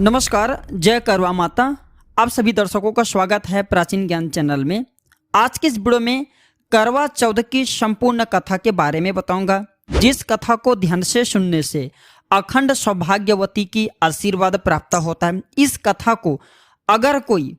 नमस्कार, जय करवा माता। आप सभी दर्शकों का स्वागत है प्राचीन ज्ञान चैनल में। आज की इस वीडियो में करवा चौथ की संपूर्ण कथा के बारे में बताऊंगा, जिस कथा को ध्यान से सुनने से अखंड सौभाग्यवती की आशीर्वाद प्राप्त होता है। इस कथा को अगर कोई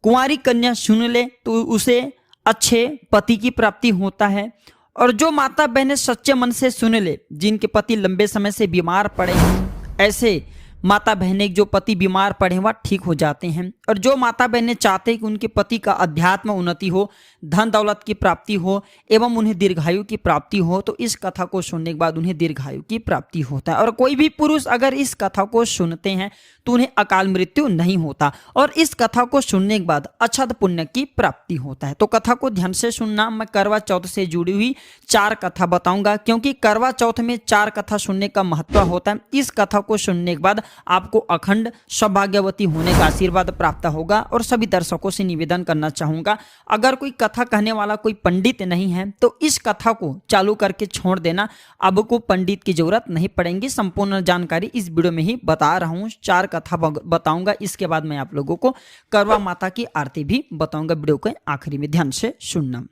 कुंवारी कन्या सुन ले तो उसे अच्छे पति की प्राप्ति होता है, और जो माता बहनें सच्चे मन से सुन ले, जिनके पति लंबे समय से बीमार पड़े हैं, ऐसे माता बहनें जो पति बीमार पड़े हैं वह ठीक हो जाते हैं। और जो माता बहनें चाहते हैं कि उनके पति का अध्यात्म उन्नति हो, धन दौलत की प्राप्ति हो एवं उन्हें दीर्घायु की प्राप्ति हो, तो इस कथा को सुनने के बाद उन्हें दीर्घायु की प्राप्ति होता है। और कोई भी पुरुष अगर इस कथा को सुनते हैं तो उन्हें अकाल मृत्यु नहीं होता, और इस कथा को सुनने के बाद अक्षत पुण्य की प्राप्ति होता है। तो कथा को ध्यान से सुनना। मैं करवा चौथ से जुड़ी हुई 4 कथा बताऊंगा, क्योंकि करवा चौथ में 4 कथा सुनने का महत्व होता है। इस कथा को सुनने के बाद आपको अखंड सौभाग्यवती होने का आशीर्वाद प्राप्त होगा। और सभी दर्शकों से निवेदन करना चाहूंगा, अगर कोई कथा कहने वाला कोई पंडित नहीं है तो इस कथा को चालू करके छोड़ देना। आपको पंडित की जरूरत नहीं पड़ेगी। संपूर्ण जानकारी इस वीडियो में ही बता रहा हूँ। 4 कथा बताऊंगा, इसके बाद मैं आप लोगों को करवा माता की आरती भी बताऊंगा। वीडियो के आखिरी में ध्यान से सुनना।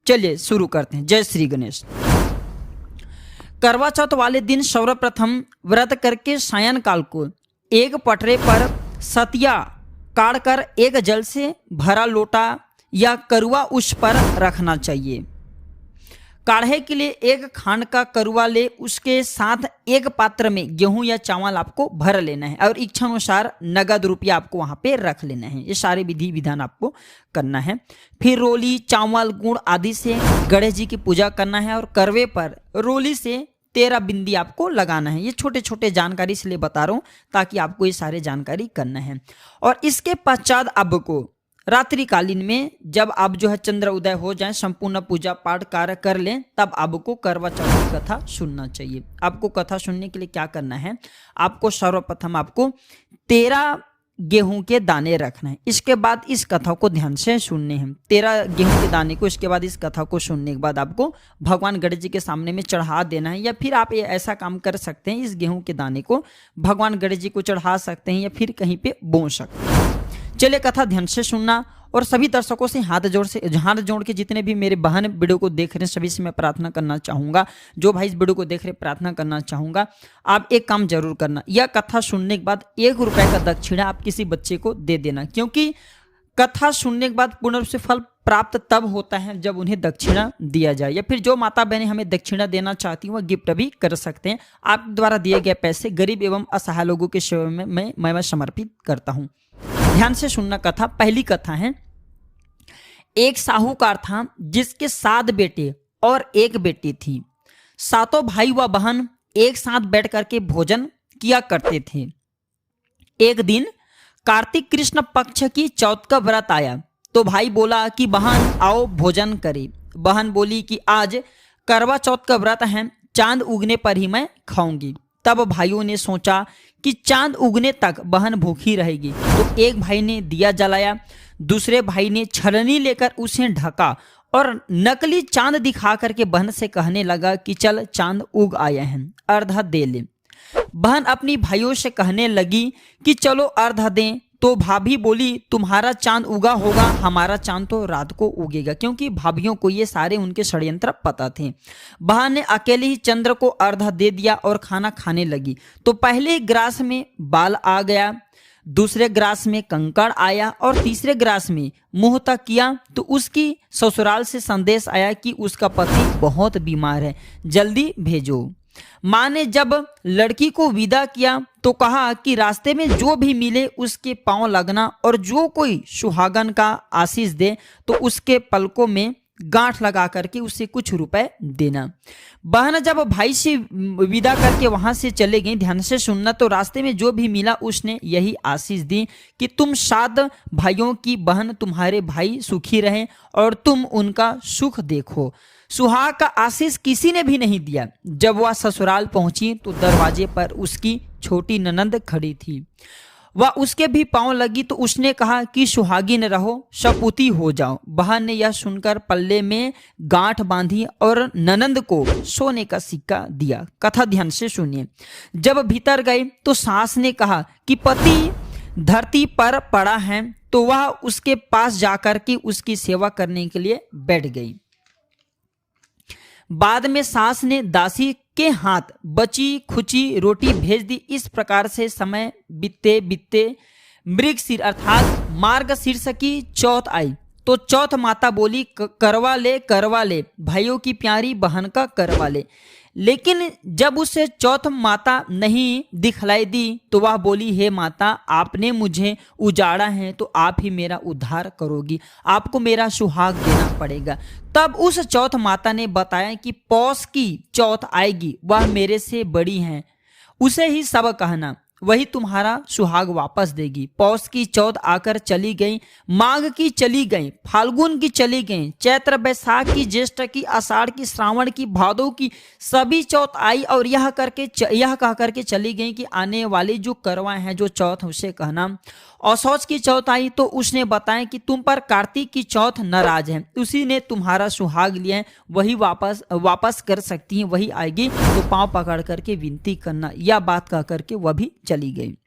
चलिए शुरू करते हैं। जय श्री गणेश। करवा चौथ वाले दिन सर्वप्रथम व्रत करके सायंकाल को एक पटरे पर सतिया काढ़कर एक जल से भरा लोटा या करुआ उस पर रखना चाहिए। काढ़े के लिए एक खांड का करुआ ले, उसके साथ एक पात्र में गेहूं या चावल आपको भर लेना है, और इच्छा अनुसार नगद रुपया आपको वहां पे रख लेना है। ये सारे विधि विधान आपको करना है। फिर रोली, चावल, गुड़ आदि से गणेश जी की पूजा करना है, और करवे पर रोली से 13 बिंदी आपको लगाना है। ये छोटे छोटे जानकारी इसलिए बता रहा हूँ ताकि आपको ये सारे जानकारी करना है। और इसके पश्चात आपको रात्रिकालीन में जब आप जो है चंद्र उदय हो जाए, संपूर्ण पूजा पाठ कार्य कर लें, तब आपको करवा चौथ की कथा सुनना चाहिए। आपको कथा सुनने के लिए क्या करना है, आपको सर्वप्रथम आपको 13 गेहूं के दाने रखना है। इसके बाद इस कथा को ध्यान से सुनने हैं। 13 गेहूं के दाने को इसके बाद इस कथा को सुनने के बाद आपको भगवान गणेश जी के सामने में चढ़ा देना है, या फिर आप ये ऐसा काम कर सकते हैं, इस गेहूं के दाने को भगवान गणेश जी को चढ़ा सकते हैं या फिर कहीं पे बो सकते हैं। चलिए कथा ध्यान से सुनना। और सभी दर्शकों से हाथ जोड़ के जितने भी मेरे बहन वीडियो को देख रहे हैं सभी से मैं प्रार्थना करना चाहूँगा, जो भाई इस वीडियो को देख रहे हैं प्रार्थना करना चाहूँगा, आप एक काम जरूर करना। यह कथा सुनने के बाद 1 रुपये का दक्षिणा आप किसी बच्चे को दे देना, क्योंकि कथा सुनने के बाद पूर्ण रूप से फल प्राप्त तब होता है जब उन्हें दक्षिणा दिया जाए। या फिर जो माता बहनें हमें दक्षिणा देना चाहती हैं वह गिफ्ट भी कर सकते हैं। आप द्वारा दिए गए पैसे गरीब एवं असहाय लोगों की सेवा में मैं समर्पित करता हूँ। ध्यान से सुनना कथा। पहली कथा है, एक साहूकार था जिसके 7 बेटे और 1 बेटी थी। 7 भाई व बहन एक साथ बैठ करके भोजन किया करते थे। एक दिन कार्तिक कृष्ण पक्ष की चौथ का व्रत आया तो भाई बोला कि बहन आओ भोजन करें। बहन बोली कि आज करवा चौथ का व्रत है, चांद उगने पर ही मैं खाऊंगी। तब भाइयों ने सोचा कि चांद उगने तक बहन भूखी रहेगी, तो एक भाई ने दिया जलाया, दूसरे भाई ने छलनी लेकर उसे ढका और नकली चांद दिखा करके बहन से कहने लगा कि चल चांद उग आया है, अर्धा दे ले। बहन अपनी भाइयों से कहने लगी कि चलो अर्धा दें, तो भाभी बोली तुम्हारा चांद उगा होगा, हमारा चांद तो रात को उगेगा, क्योंकि भाभियों को ये सारे उनके षड्यंत्र पता थे। बहन ने अकेले ही चंद्र को अर्धा दे दिया और खाना खाने लगी। तो पहले ग्रास में बाल आ गया, दूसरे ग्रास में कंकड़ आया, और तीसरे ग्रास में मुंह तक किया तो उसकी ससुराल से संदेश आया कि उसका पति बहुत बीमार है, जल्दी भेजो। माँ ने जब लड़की को विदा किया तो कहा कि रास्ते में जो भी मिले उसके पांव लगना, और जो कोई सुहागन का आशीष दे तो उसके पलकों में गांठ लगा करके उसे कुछ रुपए देना। बहन जब भाई से विदा करके वहां से चले गई, ध्यान से सुनना, तो रास्ते में जो भी मिला उसने यही आशीष दी कि तुम 7 भाइयों की बहन, तुम्हारे भाई सुखी रहें और तुम उनका सुख देखो। सुहाग का आशीष किसी ने भी नहीं दिया। जब वह ससुराल पहुंची तो दरवाजे पर उसकी छोटी ननंद खड़ी थी। वह उसके भी पांव लगी तो उसने कहा कि सुहागिन रहो, सपूती हो जाओ। बहन ने यह सुनकर पल्ले में गांठ बांधी और ननंद को सोने का सिक्का दिया। कथा ध्यान से सुनिए। जब भीतर गए तो सास ने कहा कि पति धरती पर पड़ा है तो वह उसके पास जाकर के उसकी सेवा करने के लिए बैठ गई। बाद में सास ने दासी के हाथ बची खुची रोटी भेज दी। इस प्रकार से समय बीतते बीतते मृगशीर अर्थात मार्गशीर्ष की चौथ आई तो चौथ माता बोली करवा ले भाइयों की प्यारी बहन का करवा ले। लेकिन जब उसे चौथ माता नहीं दिखलाई दी तो वह बोली, हे माता, आपने मुझे उजाड़ा है तो आप ही मेरा उद्धार करोगी, आपको मेरा सुहाग देना पड़ेगा। तब उस चौथ माता ने बताया कि पौष की चौथ आएगी, वह मेरे से बड़ी है, उसे ही सब कहना, वही तुम्हारा सुहाग वापस देगी। पौष की चौथ आकर चली गई, माघ की चली गई, फाल्गुन की चली गई, चैत्र बैसाख की, ज्येष्ठ की, आषाढ़ की, श्रावण की, भादो की, सभी चौथ आई और यह कह करके चली गई कि आने वाली जो करवा है जो चौथ उसे कहना। असौच की चौथ आई तो उसने बताया कि तुम पर कार्तिक की चौथ नाराज है, उसी ने तुम्हारा सुहाग लिया है, वही वापस कर सकती है, वही आएगी तो पांव पकड़ करके विनती करना। यह बात कह करके वह भी चली गई।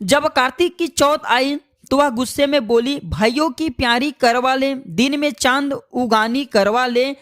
जब कार्तिक की चौथ आई तो वह गुस्से में बोली, भाइयों की प्यारी करवा ले, दिन में चांद उगानी करवा ले,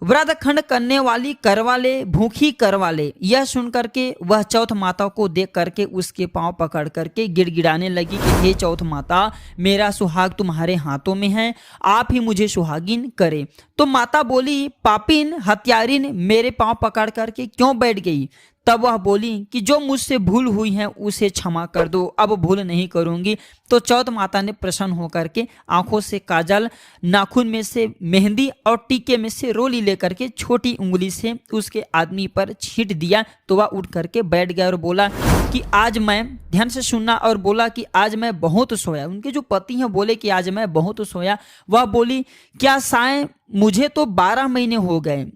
व्रत खंड करने वाली करवा ले, भूखी करवा ले। यह सुन करके वह चौथ माता को देख करके उसके पांव पकड़ करके गिड़गिड़ाने लगी कि हे चौथ माता, मेरा सुहाग तुम्हारे हाथों में है, आप ही मुझे सुहागिन करे। तो माता बोली, पापिन हत्यारिन, मेरे पांव पकड़ करके क्यों बैठ गई? तब वह बोली कि जो मुझसे भूल हुई है उसे क्षमा कर दो, अब भूल नहीं करूंगी। तो चौथ माता ने प्रसन्न होकर के आंखों से काजल, नाखून में से मेहंदी और टीके में से रोली लेकर के छोटी उंगली से उसके आदमी पर छींट दिया। तो वह उठ करके बैठ गया और बोला कि आज मैं, ध्यान से सुनना, और बोला कि आज मैं बहुत सोया। उनके जो पति हैं बोले कि आज मैं बहुत सोया। वह बोली, क्या साएं, मुझे तो 12 महीने हो गए।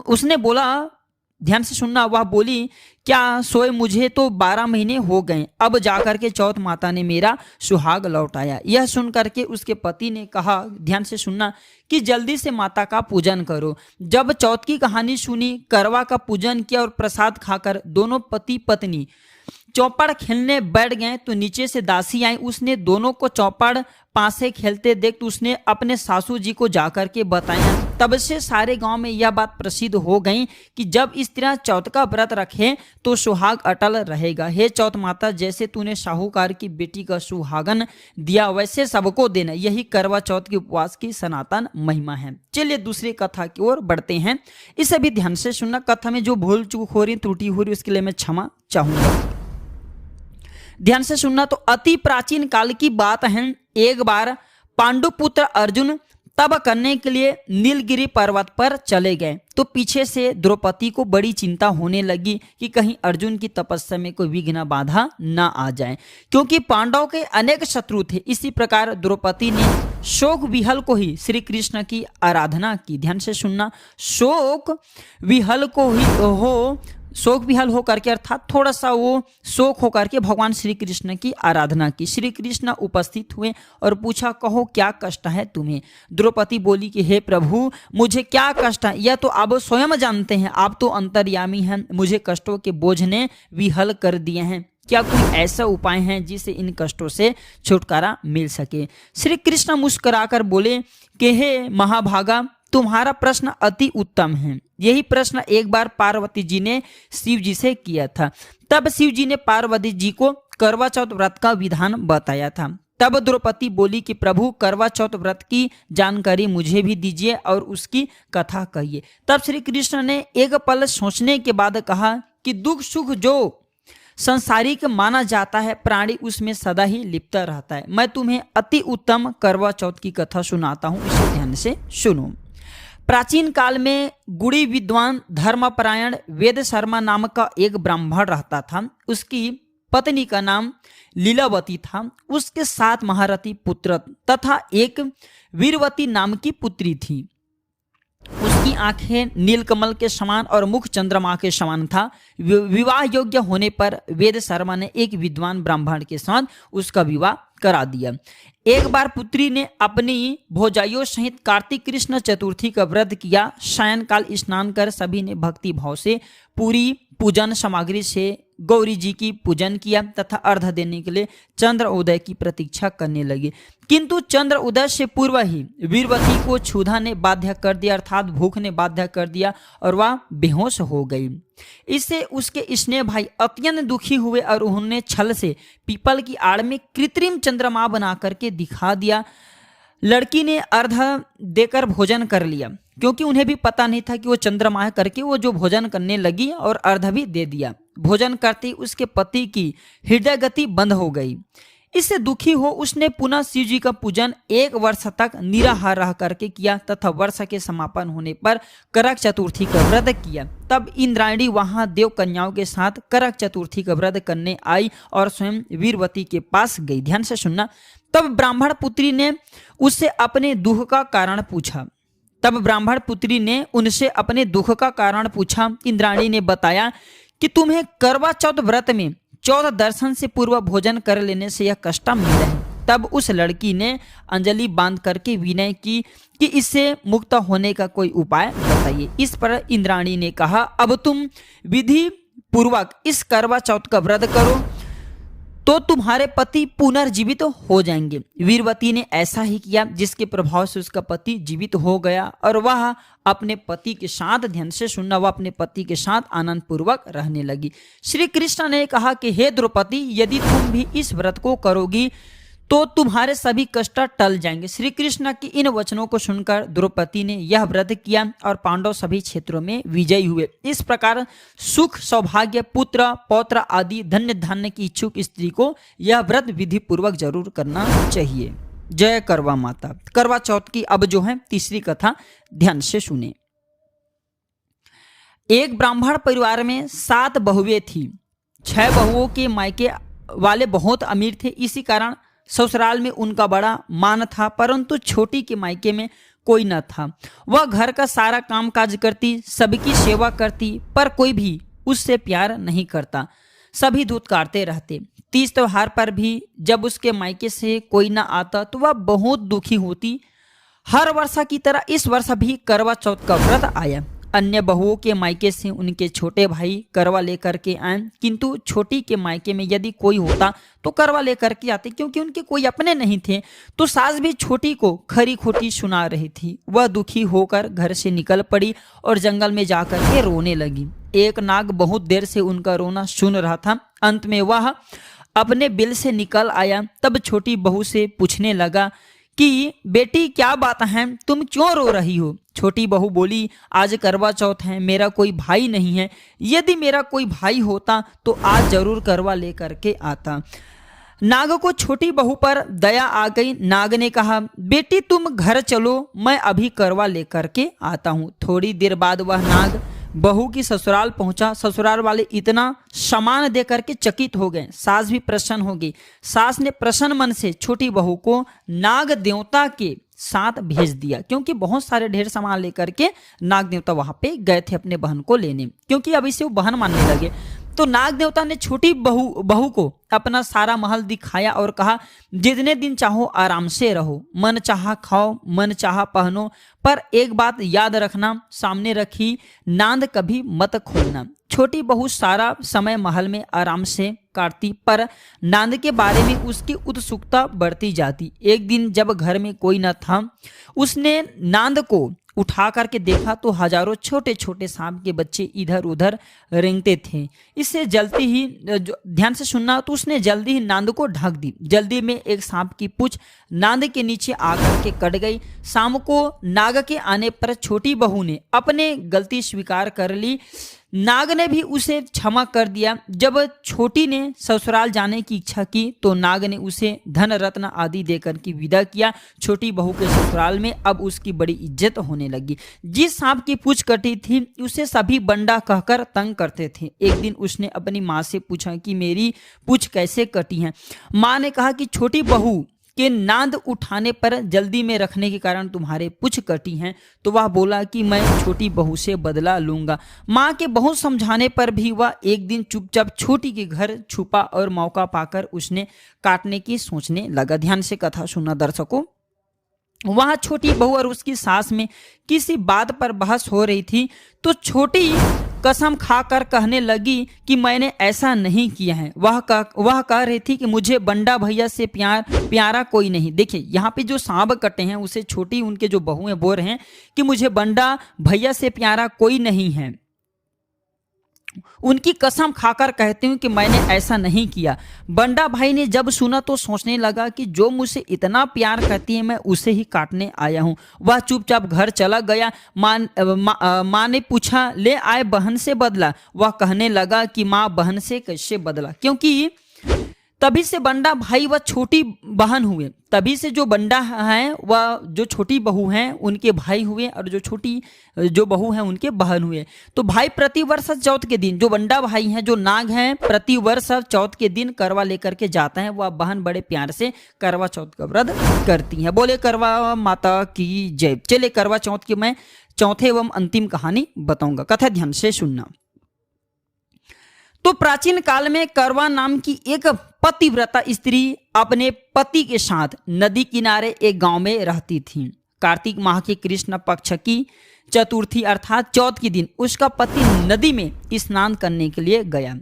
उसने बोला, ध्यान से सुनना, वह बोली, क्या सोए, मुझे तो 12 महीने हो गए, अब जाकर के चौथ माता ने मेरा सुहाग लौटाया। यह सुन करके उसके पति ने कहा, ध्यान से सुनना, कि जल्दी से माता का पूजन करो। जब चौथ की कहानी सुनी, करवा का पूजन किया और प्रसाद खाकर दोनों पति पत्नी चौपड़ खेलने बैठ गए तो नीचे से दासी आई। उसने दोनों को चौपड़ पासे खेलते देख तो उसने अपने सासू जी को जाकर के बताया। तब से सारे गांव में यह बात प्रसिद्ध हो गई कि जब इस तरह चौथ का व्रत रखे तो सुहाग अटल रहेगा। हे चौथ माता, जैसे तूने साहूकार की बेटी का सुहागन दिया वैसे सबको देना, यही करवा चौथ के उपवास की सनातन महिमा है। चलिए दूसरी कथा की ओर बढ़ते हैं। इसे भी ध्यान से सुनना। कथा में जो भूल चूक हो रही, त्रुटि हो रही, उसके लिए मैं क्षमा चाहूंगा। ध्यान से सुनना। तो अति प्राचीन काल की बात है। एक बार पांडुपुत्र अर्जुन तप करने के लिए नीलगिरी पर्वत पर चले गए तो पीछे से द्रौपदी को बड़ी चिंता होने लगी कि कहीं अर्जुन की तपस्या में कोई विघ्न बाधा न आ जाए, क्योंकि पांडवों के अनेक शत्रु थे। इसी प्रकार द्रौपदी ने शोक विहल को ही श्री कृष्ण की आराधना की। ध्यान से सुनना, शोक विहल हो करके, अर्थात थोड़ा सा वो शोक होकर के भगवान श्री कृष्ण की आराधना की। श्री कृष्ण उपस्थित हुए और पूछा, कहो क्या कष्ट है तुम्हें? द्रौपदी बोली कि हे प्रभु, मुझे क्या कष्ट है यह तो आप स्वयं जानते हैं, आप तो अंतर्यामी हैं, मुझे कष्टों के बोझ ने विहल कर दिए हैं। क्या कोई ऐसा उपाय है जिससे इन कष्टों से छुटकारा मिल सके? श्री कृष्ण मुस्कुराकर बोले कि हे महाभागा, तुम्हारा प्रश्न अति उत्तम है। यही प्रश्न एक बार पार्वती जी ने शिव जी से किया था। तब शिव जी ने पार्वती जी को करवा चौथ व्रत का विधान बताया था। तब द्रौपदी बोली कि प्रभु, करवा चौथ व्रत की जानकारी मुझे भी दीजिए और उसकी कथा कहिए। तब श्री कृष्ण ने एक पल सोचने के बाद कहा कि दुख सुख जो संसारिक माना जाता है, प्राणी उसमें सदा ही लिप्त रहता है। मैं तुम्हें अति उत्तम करवा चौथ की कथा सुनाता हूँ, इसे ध्यान से सुनो। प्राचीन काल में गुणी विद्वान धर्मपरायण वेद शर्मा नाम का एक ब्राह्मण रहता था। उसकी पत्नी का नाम लीलावती था। उसके 7 महारथी पुत्र तथा एक वीरवती नाम की पुत्री थी। उसकी आंखें नीलकमल के समान और मुख चंद्रमा के समान था। विवाह योग्य होने पर वेद शर्मा ने एक विद्वान ब्राह्मण के साथ उसका विवाह करा दिया। एक बार पुत्री ने अपनी भौजाइयों सहित कार्तिक कृष्ण चतुर्थी का व्रत किया। सायंकाल स्नान कर सभी ने भक्ति भाव से पूरी पूजन सामग्री से गौरी जी की पूजन किया तथा अर्घ देने के लिए चंद्र उदय की प्रतीक्षा करने लगी। किंतु चंद्र उदय से पूर्व ही वीरवती को क्षुधा ने बाध्य कर दिया, अर्थात भूख ने बाध्य कर दिया और वह बेहोश हो गई। इससे उसके स्नेह भाई अत्यंत दुखी हुए और उन्होंने छल से पीपल की आड़ में कृत्रिम चंद्रमा बना करके दिखा दिया। लड़की ने अर्घ देकर भोजन कर लिया, क्योंकि उन्हें भी पता नहीं था कि वो चंद्रमा है करके वो जो भोजन करने लगी और अर्घ भी दे दिया। भोजन करते उसके पति की हृदय गति बंद हो गई। इससे दुखी हो उसने पुनः शिव जी का पूजन 1 वर्ष तक निराहार रह करके किया तथा वर्ष के समापन होने पर करक चतुर्थी का व्रत किया। तब इंद्रायणी वहां देव कन्याओं के साथ करक चतुर्थी का व्रत करने आई और स्वयं वीरवती के पास गई। ध्यान से सुनना। तब ब्राह्मण पुत्री ने उससे अपने दुख का कारण पूछा। इंद्राणी ने बताया कि तुम्हें करवा चौथ व्रत में चौथ दर्शन से पूर्व भोजन कर लेने से यह कष्ट मिला है। तब उस लड़की ने अंजलि बांध करके विनय की कि इससे मुक्त होने का कोई उपाय बताइए। इस पर इंद्राणी ने कहा, अब तुम विधि पूर्वक इस करवा चौथ का व्रत करो तो तुम्हारे पति पुनर्जीवित हो जाएंगे। वीरवती ने ऐसा ही किया, जिसके प्रभाव से उसका पति जीवित हो गया और वह अपने पति के साथ, ध्यान से सुनना, वह अपने पति के साथ आनंद पूर्वक रहने लगी। श्री कृष्ण ने कहा कि हे द्रौपदी, यदि तुम भी इस व्रत को करोगी तो तुम्हारे सभी कष्ट टल जाएंगे। श्री कृष्ण की इन वचनों को सुनकर द्रौपदी ने यह व्रत किया और पांडव सभी क्षेत्रों में विजयी हुए। इस प्रकार सुख, सौभाग्य, पुत्र, पौत्र आदि धन्य धान्य की इच्छुक स्त्री को यह व्रत विधि पूर्वक जरूर करना चाहिए। जय करवा माता। करवा चौथ की अब जो है तीसरी कथा ध्यान से सुने। एक ब्राह्मण परिवार में 7 बहुएं थी। 6 बहुओं के मायके वाले बहुत अमीर थे, इसी कारण ससुराल में उनका बड़ा मान था, परंतु छोटी के मायके में कोई न था। वह घर का सारा काम काज करती, सबकी सेवा करती, पर कोई भी उससे प्यार नहीं करता। सभी धुतकारते रहते। तीज त्योहार पर भी जब उसके मायके से कोई न आता तो वह बहुत दुखी होती। हर वर्ष की तरह इस वर्ष भी करवा चौथ का व्रत आया। अन्य बहुओं के मायके से उनके छोटे भाई करवा लेकर के आए, किंतु छोटी के मायके में यदि कोई होता तो करवा लेकर के आते, क्योंकि उनके कोई अपने नहीं थे। तो सास भी छोटी को खरी खोटी सुना रही थी। वह दुखी होकर घर से निकल पड़ी और जंगल में जाकर के रोने लगी। एक नाग बहुत देर से उनका रोना सुन रहा था। अंत में वह अपने बिल से निकल आया। तब छोटी बहू से पूछने लगा कि बेटी क्या बात है, तुम क्यों रो रही हो? छोटी बहू बोली, आज करवा चौथ है, मेरा कोई भाई नहीं है। यदि मेरा कोई भाई होता तो आज जरूर करवा लेकर के आता। नाग को छोटी बहू पर दया आ गई। नाग ने कहा, बेटी तुम घर चलो, मैं अभी करवा लेकर के आता हूँ। थोड़ी देर बाद वह नाग बहू की ससुराल पहुंचा। ससुराल वाले इतना सामान देकर के चकित हो गए। सास भी प्रसन्न हो गई। सास ने प्रसन्न मन से छोटी बहू को नाग देवता के साथ भेज दिया, क्योंकि बहुत सारे ढेर सामान लेकर के नाग देवता वहां पे गए थे अपने बहन को लेने, क्योंकि अब इसे वो बहन मानने लगे। तो नाग देवता ने छोटी बहू को अपना सारा महल दिखाया और कहा, जितने दिन चाहो आराम से रहो, मन चाहा खाओ, मन चाहा पहनो, पर एक बात याद रखना, सामने रखी नांद कभी मत खोलना। छोटी बहू सारा समय महल में आराम से काटती, पर नांद के बारे में उसकी उत्सुकता बढ़ती जाती। एक दिन जब घर में कोई न था, उसने नांद को उठा करके देखा तो हजारों छोटे छोटे सांप के बच्चे इधर उधर रेंगते थे। इससे जल्दी ही, ध्यान से सुनना, तो उसने जल्दी ही नांद को ढक दी। जल्दी में एक सांप की पूंछ नांद के नीचे आकर के कट गई। शाम को नाग के आने पर छोटी बहू ने अपने गलती स्वीकार कर ली। नाग ने भी उसे क्षमा कर दिया। जब छोटी ने ससुराल जाने की इच्छा की तो नाग ने उसे धन रत्न आदि देकर के विदा किया। छोटी बहू के ससुराल में अब उसकी बड़ी इज्जत होने लगी। जिस सांप की पूंछ कटी थी उसे सभी बंडा कहकर तंग करते थे। एक दिन उसने अपनी माँ से पूछा कि मेरी पूंछ कैसे कटी है। माँ ने कहा कि छोटी बहू के नांद उठाने पर जल्दी में रखने के कारण तुम्हारे पूंछ कटी हैं। तो वह बोला कि मैं छोटी बहू से बदला लूंगा। माँ के बहुत समझाने पर भी वह एक दिन चुपचाप छोटी के घर छुपा और मौका पाकर उसने काटने की सोचने लगा। ध्यान से कथा सुनना दर्शकों। वहां छोटी बहू और उसकी सास में किसी बात पर बहस हो रही थी तो छोटी कसम खाकर कहने लगी कि मैंने ऐसा नहीं किया है। वह कह रही थी कि मुझे बंडा भैया से प्यारा कोई नहीं। देखिए यहाँ पे जो सांप कटे हैं उसे छोटी उनके जो बहू हैं बोल रहे हैं कि मुझे बंडा भैया से प्यारा कोई नहीं है। उनकी कसम खाकर कहती हूँ कि मैंने ऐसा नहीं किया। बंडा भाई ने जब सुना तो सोचने लगा कि जो मुझसे इतना प्यार करती है मैं उसे ही काटने आया हूँ। वह चुपचाप घर चला गया। माँ ने पूछा ले आए बहन से बदला। वह कहने लगा कि माँ बहन से कैसे बदला, क्योंकि तभी से बंडा भाई वह छोटी बहन हुए। तभी से जो बंडा है वह जो छोटी बहू हैं उनके भाई हुए और जो छोटी जो बहू हैं उनके बहन हुए। तो भाई प्रतिवर्ष चौथ के दिन जो बंडा भाई हैं जो नाग हैं प्रतिवर्ष चौथ के दिन करवा लेकर के जाता है। वह बहन बड़े प्यार से करवा चौथ का व्रत करती हैं। बोले करवा माता की जय। चले करवा चौथ की मैं चौथे एवं अंतिम कहानी बताऊंगा, कथा ध्यान से सुनना। तो प्राचीन काल में करवा नाम की एक पतिव्रता स्त्री अपने पति के साथ नदी किनारे एक गांव में रहती थी। कार्तिक माह के कृष्ण पक्ष की चतुर्थी अर्थात चौथ के दिन उसका पति नदी में स्नान करने के लिए गया।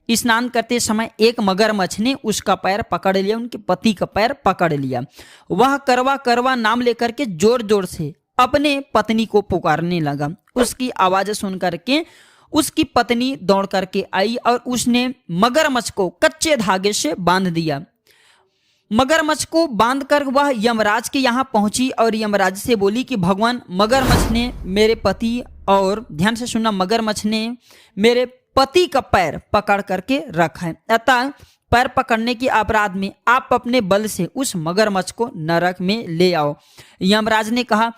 स्नान करते समय एक मगरमच्छ ने उसका पैर पकड़ लिया, उनके पति का पैर पकड़ लिया। वह करवा करवा नाम लेकर के जोर जोर से अपने पत्नी को पुकारने लगा। उसकी आवाज सुन करके उसकी पत्नी दौड़ करके आई और उसने मगरमच्छ को कच्चे धागे से बांध दिया। मगरमच्छ को बांधकर वह यमराज के यहाँ पहुंची और यमराज से बोली कि भगवान मगरमच्छ ने मेरे पति और ध्यान से सुनना मगरमच्छ ने मेरे पति का पैर पकड़ करके रखा है, अतः पैर पकड़ने के अपराध में आप अपने बल से उस मगरमच्छ को नरक में ले आओ। यमराज ने कहा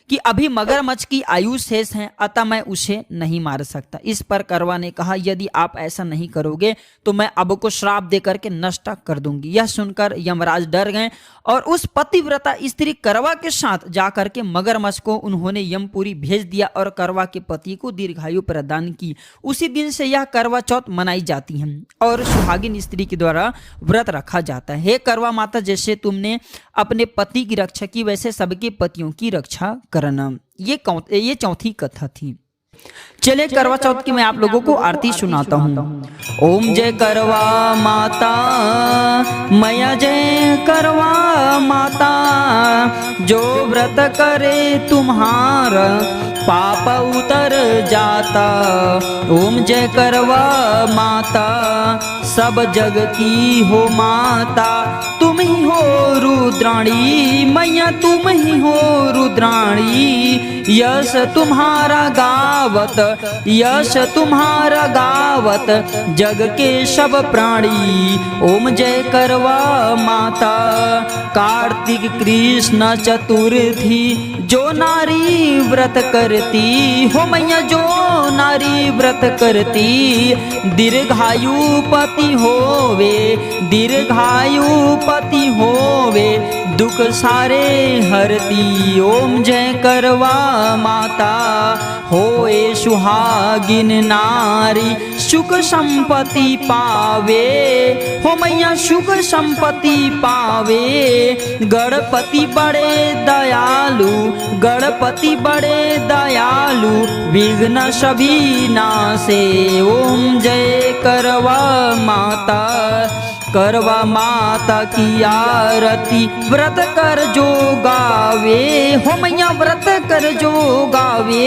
कि अभी मगरमच्छ की आयु शेष है, अतः मैं उसे नहीं मार सकता। इस पर करवा ने कहा यदि आप ऐसा नहीं करोगे तो मैं अब को श्राप देकर के नष्ट कर दूंगी। यह सुनकर यमराज डर गए और उस पतिव्रता स्त्री करवा के साथ जाकर के मगरमच्छ को उन्होंने यमपुरी भेज दिया और करवा के पति को दीर्घायु प्रदान की। उसी दिन से यह करवा चौथ मनाई जाती है और सुहागिन स्त्री के द्वारा व्रत रखा जाता है। हे करवा माता, जैसे तुमने अपने पति की रक्षा की वैसे सबके पतियों की रक्षा करना। ये चौथी कथा थी। चले करवा चौथ की मैं आप लोगों को आरती सुनाता हूँ। ओम जय करवा माता, मैया जय करवा माता, जो व्रत करे तुम्हारा पाप उतर जाता। ओम जय करवा माता, सब जग की हो माता, तुम ही हो रुद्राणी मैया, तुम ही हो रुद्राणी। यश तुम्हारा गावत, यश तुम्हारा गावत, जग के सब प्राणी। ओम जय करवा माता, कार्तिक कृष्ण चतुर्थी, जो नारी व्रत करती हो मैया, जो नारी व्रत करती, दीर्घायु पति होवे, दीर्घायु पति होवे, दुख सारे हरती। ओम जय करवा माता, होए सुहागिन नारी, सुख संपत्ति पावे हो मैया, सुख संपत्ति पावे। गणपति बड़े दयालु, गणपति बड़े दयालु, विघ्न सभी नासे। ओम जय करवा माता, करवा माता की आरती, व्रत कर जो गावे हो मैया, व्रत कर जो गावे।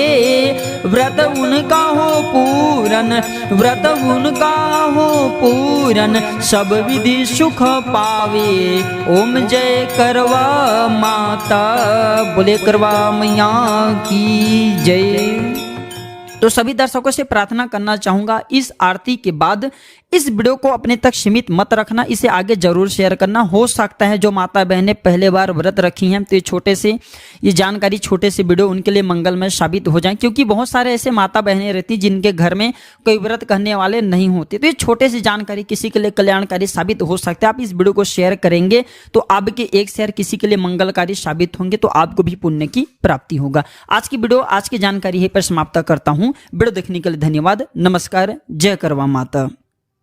व्रत उनका हो पूरन, व्रत उनका हो पूरन, सब विधि सुख पावे। ओम जय करवा माता, बोले करवा मैया की जय। तो सभी दर्शकों से प्रार्थना करना चाहूंगा इस आरती के बाद इस वीडियो को अपने तक सीमित मत रखना, इसे आगे जरूर शेयर करना। हो सकता है जो माता बहनें पहले बार व्रत रखी हैं तो ये जानकारी छोटे से वीडियो उनके लिए मंगलमय साबित हो जाए, क्योंकि बहुत सारे ऐसे माता बहनें रहती जिनके घर में कोई व्रत करने वाले नहीं होते। तो ये छोटे सी जानकारी किसी के लिए कल्याणकारी साबित हो सकता है। आप इस वीडियो को शेयर करेंगे तो आपके एक शेयर किसी के लिए मंगलकारी साबित होंगे, तो आपको भी पुण्य की प्राप्ति होगा। आज की वीडियो, आज की जानकारी यहीं पर समाप्त करता हूँ। वीडियो देखने के लिए धन्यवाद। नमस्कार। जय करवा माता।